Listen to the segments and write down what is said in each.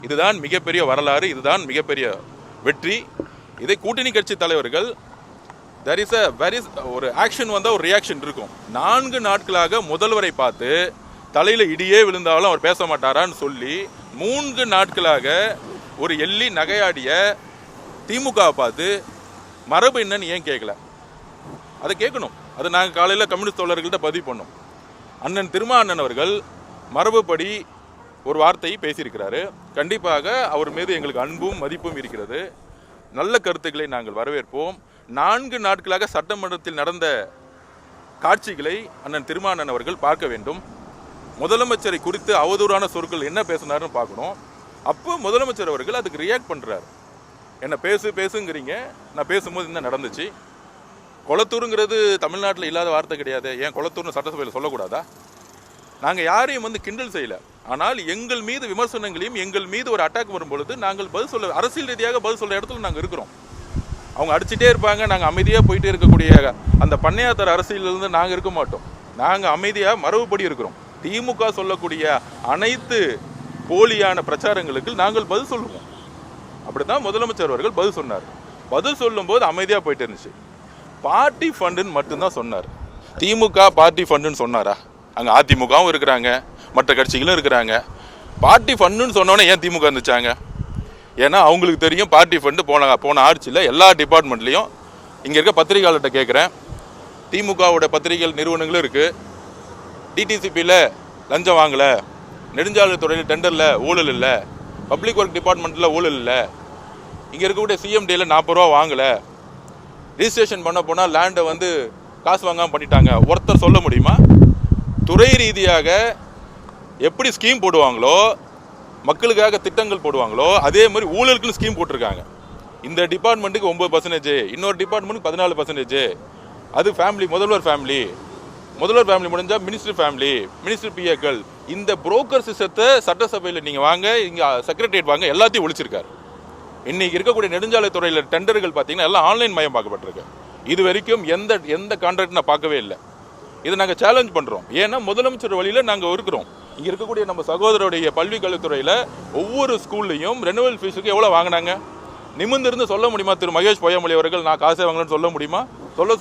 இதுதான் மிகப்பெரிய வரலாறு, இதுதான் மிகப்பெரிய வெற்றி. இதை கூட்டணி கட்சி தலைவர்கள் ஒரு ஆக்ஷன் வந்தால் ஒரு ரியாக்ஷன் இருக்கும். 4 நாட்களாக முதல்வரை பார்த்து தலையில் இடியே விழுந்தாலும் அவர் பேச மாட்டாரான்னு சொல்லி 3 நாட்களாக ஒரு எள்ளி நகையாடிய திமுகவை பார்த்து மரபு என்னன்னு ஏன் கேட்கல? அதை கேட்கணும். அதை நாங்கள் காலையில் கம்யூனிஸ்ட் தோழர்கள்ட்ட பதிவு பண்ணோம். அண்ணன் திருமாவண்ணன் அவர்கள் மரபுப்படி ஒரு வார்த்தையை பேசியிருக்கிறாரு. கண்டிப்பாக அவர் மீது எங்களுக்கு அன்பும் மதிப்பும் இருக்கிறது. நல்ல கருத்துக்களை நாங்கள் வரவேற்போம். 4 நாட்களாக சட்டமன்றத்தில் நடந்த காட்சிகளை அண்ணன் திருமாவண்ணன் அவர்கள் பார்க்க வேண்டும். முதலமைச்சரை குறித்து அவதூறான சொற்கள் என்ன பேசினாருன்னு பார்க்கணும். அப்போ முதலமைச்சர் அவர்கள் அதுக்கு ரியாக்ட் பண்ணுறாரு. என்ன பேசுங்கிறீங்க, நான் பேசும்போது என்ன நடந்துச்சு? கொளத்தூருங்கிறது தமிழ்நாட்டில் இல்லாத வார்த்தை கிடையாது. ஏன் கொளத்தூர்னு சட்டசபையில் சொல்லக்கூடாதா? நாங்கள் யாரையும் கிண்டல் செய்யலை. ஆனால் எங்கள் மீது விமர்சனங்களையும் எங்கள் மீது ஒரு அட்டாக் வரும்பொழுது நாங்கள் பதில் சொல்ல, அரசியல் ரீதியாக பதில் சொல்ல இடத்துல நாங்கள் இருக்கிறோம். அவங்க அடிச்சுட்டே இருப்பாங்க, நாங்கள் அமைதியாக போயிட்டே இருக்கக்கூடிய அந்த பண்ணையாத்தர அரசியலிருந்து நாங்கள் இருக்க மாட்டோம். நாங்கள் அமைதியாக மரபுப்படி இருக்கிறோம். திமுக சொல்லக்கூடிய அனைத்து போலியான பிரச்சாரங்களுக்கு நாங்கள் பதில் சொல்லுவோம். அப்படித்தான் முதலமைச்சர் அவர்கள் பதில் சொன்னார். பதில் சொல்லும்போது அமைதியாக போயிட்டு இருந்துச்சு. பார்ட்டி ஃபண்டுன்னு மட்டும்தான் சொன்னார். திமுக பார்ட்டி ஃபண்டுன்னு சொன்னாரா? அங்கே அதிமுகவும் இருக்கிறாங்க, மற்ற கட்சிகளும் இருக்கிறாங்க. பார்ட்டி ஃபண்டுன்னு சொன்னோன்னே ஏன் திமுக இருந்துச்சாங்க? ஏன்னா அவங்களுக்கு தெரியும் பார்ட்டி ஃபண்டு போன ஆட்சியில் எல்லா டிபார்ட்மெண்ட்லேயும். இங்கே இருக்க பத்திரிகையாளர்கிட்ட கேட்குறேன், திமுகவோட பத்திரிகை நிறுவனங்களும் இருக்குது. டிடிசிபியில் லஞ்சம் வாங்கலை, நெடுஞ்சாலைத்துறையில் டெண்டரில் ஊழல் இல்லை, பப்ளிக் ஒர்க் டிபார்ட்மெண்ட்டில் ஊழல் இல்லை, இங்கே இருக்கக்கூடிய சிஎம்டியில் 40 ரூபா வாங்கலை, ரிஜிஸ்ட்ரேஷன் பண்ண போனால் லேண்டை காசு வாங்காமல் பண்ணிட்டாங்க. ஒருத்தர் சொல்ல முடியுமா? துறை ரீதியாக எப்படி ஸ்கீம் போடுவாங்களோ, மக்களுக்காக திட்டங்கள் போடுவாங்களோ, அதே மாதிரி ஊழலுக்குன்னு ஸ்கீம் போட்டிருக்காங்க. இந்த டிபார்ட்மெண்ட்டுக்கு 9%, இன்னொரு டிபார்ட்மெண்ட்டுக்கு 14%. அது ஃபேமிலி, முதல்வர் ஃபேமிலி முடிஞ்சால் மினிஸ்டர் ஃபேமிலி, மினிஸ்டர் பிஏக்கள். இந்த புரோக்கர் சிஸ்டத்தை சட்டசபையில் நீங்கள் வாங்க, இங்கே செக்ரட்டரியேட் வாங்க, எல்லாத்தையும் ஒழிச்சிருக்காரு. இன்னைக்கு இருக்கக்கூடிய நெடுஞ்சாலைத்துறையில் டெண்டர்கள் பார்த்தீங்கன்னா எல்லாம் ஆன்லைன் மயம் பார்க்கப்பட்டிருக்கு. இது வரைக்கும் எந்த கான்ட்ராக்ட் நான் பார்க்கவே இல்லை. இதை நாங்கள் சேலஞ்ச் பண்ணுறோம். ஏன்னா முதலமைச்சர் வழியில் நாங்கள் இருக்கிறோம். இங்கே இருக்கக்கூடிய நம்ம சகோதரருடைய பல்வி கல்வித்துறையில் ஒவ்வொரு ஸ்கூல்லையும் ரெனுவல் ஃபீஸுக்கு எவ்வளோ வாங்கினாங்க? நிமிர்ந்திருந்து சொல்ல முடியுமா? திரு மகேஷ் பொய்யாமொழி அவர்கள் நான் காசே வாங்கணும்னு சொல்ல முடியுமா?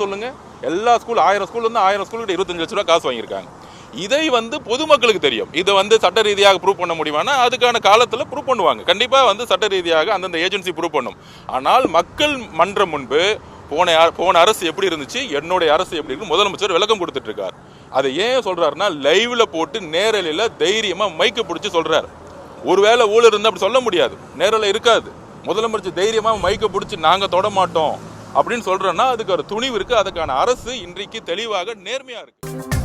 சொல்லுங்க. எல்லா ஸ்கூல் 1000 ஸ்கூல் 1000 ஸ்கூலுக்கு 25 லட்ச ரூபா காசு வாங்கியிருக்காங்க. இதை பொதுமக்களுக்கு தெரியும். இதை சட்ட ரீதியாக ப்ரூவ் பண்ண முடியுமானா அதுக்கான காலத்தில் ப்ரூவ் பண்ணுவாங்க. கண்டிப்பாக சட்ட ரீதியாக அந்தந்த ஏஜென்சி ப்ரூவ் பண்ணும். ஆனால் மக்கள் மன்றம் முன்பு போன அரசு எப்படி இருந்துச்சு, என்னுடைய அரசு எப்படி இருக்கு, முதலமைச்சர் விளக்கம் கொடுத்துட்டு இருக்கார். அதை ஏன் சொல்றாருன்னா, லைவ்ல போட்டு நேரலையில் தைரியமா மைக்க பிடிச்சி சொல்றாரு. ஒருவேளை ஊழல் இருந்தால் அப்படி சொல்ல முடியாது, நேரில் இருக்காது. முதலமைச்சர் தைரியமா மைக்க பிடிச்சி நாங்க தொட மாட்டோம் அப்படின்னு சொல்றோம்னா அதுக்கு ஒரு துணிவு இருக்கு. அதுக்கான அரசு இன்றைக்கு தெளிவாக நேர்மையா இருக்கு.